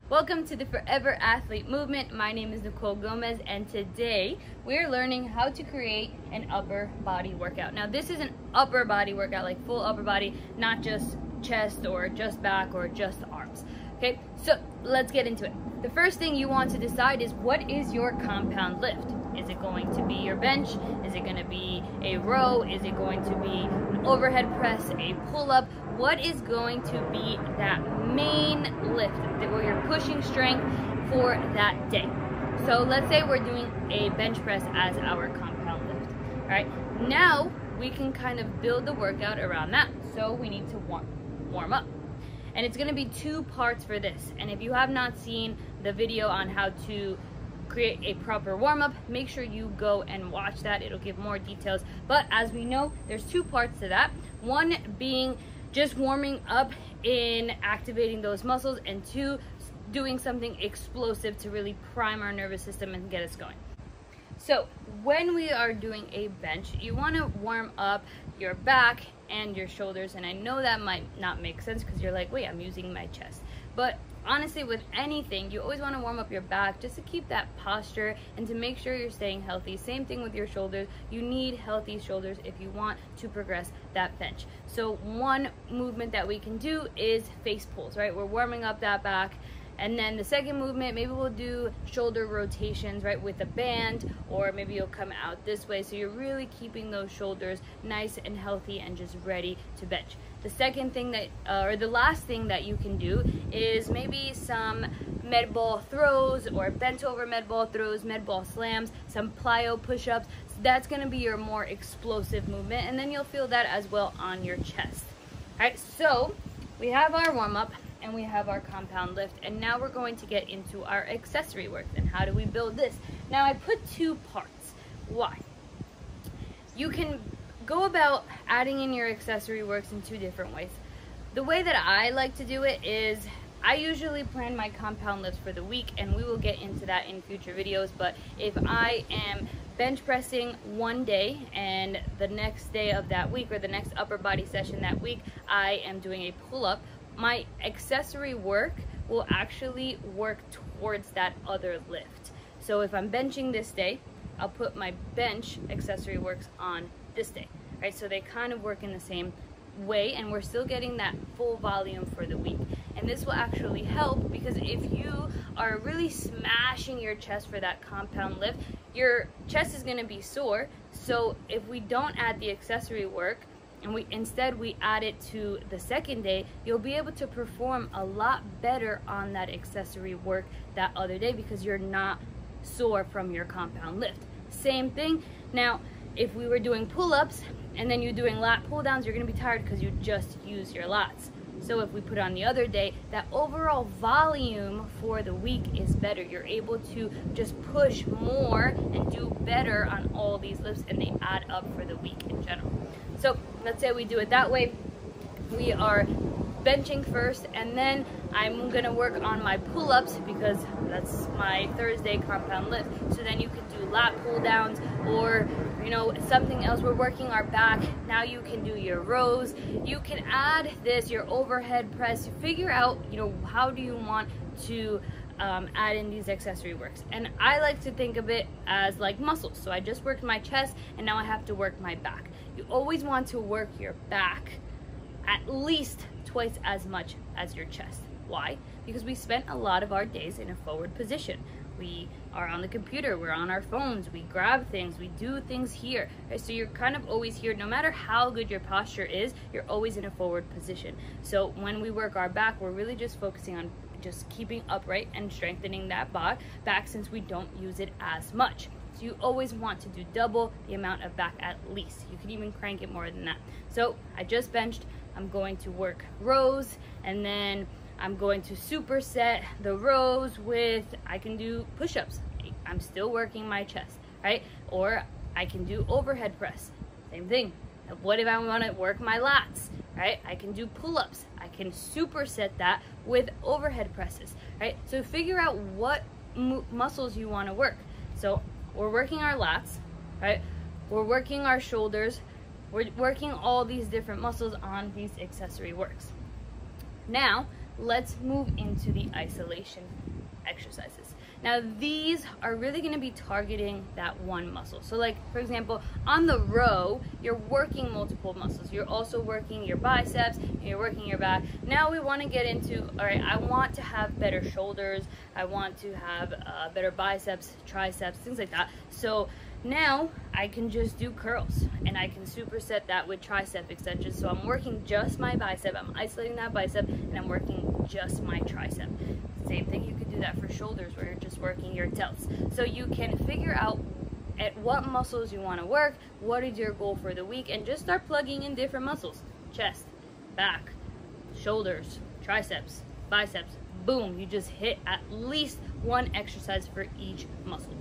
Welcome to the Forever Athlete Movement. My name is Nicole Gomez, and today we're learning how to create an upper body workout. Now, this is an upper body workout, like full upper body, not just chest or just back or just arms. Okay, so let's get into it. The first thing you want to decide is, what is your compound lift? Is it going to be your bench? Is it going to be a row? Is it going to be an overhead press, a pull-up? What is going to be that main lift where you're pushing strength for that day? So let's say we're doing a bench press as our compound lift. All right, now we can kind of build the workout around that. So we need to warm up. And it's going to be two parts for this. And if you have not seen the video on how to create a proper warm-up, make sure you go and watch that. It'll give more details. But as we know, there's two parts to that. One being just warming up in activating those muscles, and two, doing something explosive to really prime our nervous system and get us going. So when we are doing a bench, you want to warm up your back and your shoulders. And I know that might not make sense because you're like, wait, I'm using my chest. But honestly, with anything, you always want to warm up your back just to keep that posture and to make sure you're staying healthy. Same thing with your shoulders. You need healthy shoulders if you want to progress that bench. So one movement that we can do is face pulls, right? We're warming up that back. And then the second movement, maybe we'll do shoulder rotations, right, with a band, or maybe you'll come out this way. So you're really keeping those shoulders nice and healthy and just ready to bench. The second thing that, or the last thing that you can do is maybe some med ball throws or bent over med ball throws, med ball slams, some plyo push-ups. So that's gonna be your more explosive movement, and then you'll feel that as well on your chest. All right, so we have our warm-up and we have our compound lift, and now we're going to get into our accessory work. And how do we build this? Now I put two parts. Why? You can go about adding in your accessory works in two different ways. The way that I like to do it is I usually plan my compound lifts for the week, and we will get into that in future videos. But if I am bench pressing one day and the next day of that week, or the next upper body session that week, I am doing a pull-up, my accessory work will actually work towards that other lift. So if I'm benching this day, I'll put my bench accessory works on this day, right? So they kind of work in the same way, and we're still getting that full volume for the week. And this will actually help, because if you are really smashing your chest for that compound lift, your chest is going to be sore. So if we don't add the accessory work, and instead we add it to the second day, you'll be able to perform a lot better on that accessory work that other day, because you're not sore from your compound lift. Same thing. Now, if we were doing pull-ups and then you're doing lat pull-downs, you're going to be tired because you just use your lats. So if we put on the other day, that overall volume for the week is better. You're able to just push more and do better on all these lifts, and they add up for the week in general. So let's say we do it that way. We are benching first, and then I'm gonna work on my pull-ups because that's my Thursday compound lift. So then you can do lat pull downs, or something else. We're working our back. Now you can do your rows. You can add this, your overhead press. Figure out, how do you want to add in these accessory works. And I like to think of it as like muscles. So I just worked my chest, and now I have to work my back. You always want to work your back at least twice as much as your chest. Why? Because we spent a lot of our days in a forward position. We are on the computer, we're on our phones, we grab things, we do things here. Right? So you're kind of always here. No matter how good your posture is, you're always in a forward position. So when we work our back, we're really just focusing on just keeping upright and strengthening that back, since we don't use it as much. So you always want to do double the amount of back at least. You can even crank it more than that. So I just benched. I'm going to work rows, and then I'm going to superset the rows with, I can do push-ups. I'm still working my chest, right? Or I can do overhead press. Same thing. What if I want to work my lats, right? I can do pull-ups. I can superset that with overhead presses, right? So figure out what muscles you want to work. So we're working our lats, right? We're working our shoulders. We're working all these different muscles on these accessory works. Now, let's move into the isolation exercises. Now these are really going to be targeting that one muscle. So like, for example, on the row, you're working multiple muscles. You're also working your biceps, and you're working your back. Now we want to get into, all right, I want to have better shoulders. I want to have better biceps, triceps, things like that. So now I can just do curls, and I can superset that with tricep extensions. So I'm working just my bicep, I'm isolating that bicep, and I'm working just my tricep. Same thing, you could do that for shoulders where you're just working your delts. So you can figure out at what muscles you want to work, what is your goal for the week, and just start plugging in different muscles. Chest, back, shoulders, triceps, biceps. Boom, you just hit at least one exercise for each muscle.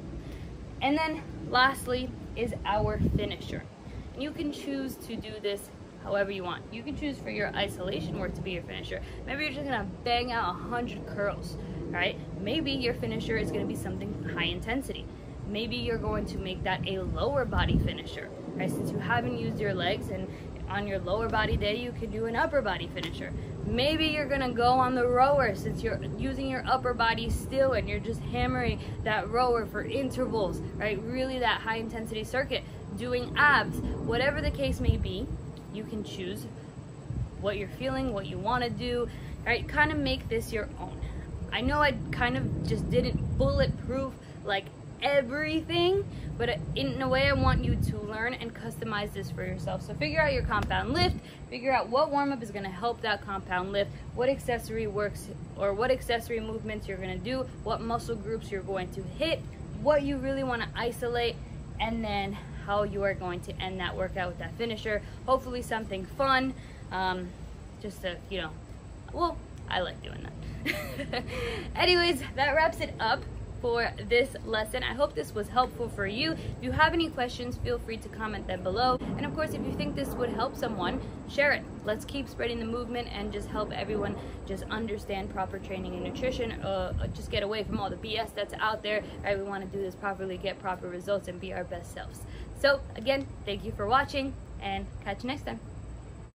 And then lastly is our finisher. And you can choose to do this however you want. You can choose for your isolation work to be your finisher. Maybe you're just gonna bang out 100 curls, right? Maybe your finisher is gonna be something high intensity. Maybe you're going to make that a lower body finisher, right? Since you haven't used your legs, and on your lower body day, you could do an upper body finisher. Maybe you're gonna go on the rower since you're using your upper body still, and you're just hammering that rower for intervals, right? Really that high intensity circuit, doing abs. Whatever the case may be, you can choose what you're feeling, what you wanna do, right? Kind of make this your own. I know I kind of just didn't bulletproof like everything, but in a way I want you to learn and customize this for yourself. So figure out your compound lift, figure out what warm-up is going to help that compound lift, what accessory works, or what accessory movements you're going to do, what muscle groups you're going to hit, what you really want to isolate, and then how you are going to end that workout with that finisher. Hopefully something fun, just to, you know, well, I like doing that. Anyways, that wraps it up for this lesson. I hope this was helpful for you. If you have any questions, feel free to comment them below. And of course, if you think this would help someone, share it. Let's keep spreading the movement and just help everyone just understand proper training and nutrition, just get away from all the BS that's out there. Right? We want to do this properly, get proper results, and be our best selves. So again, thank you for watching, and catch you next time.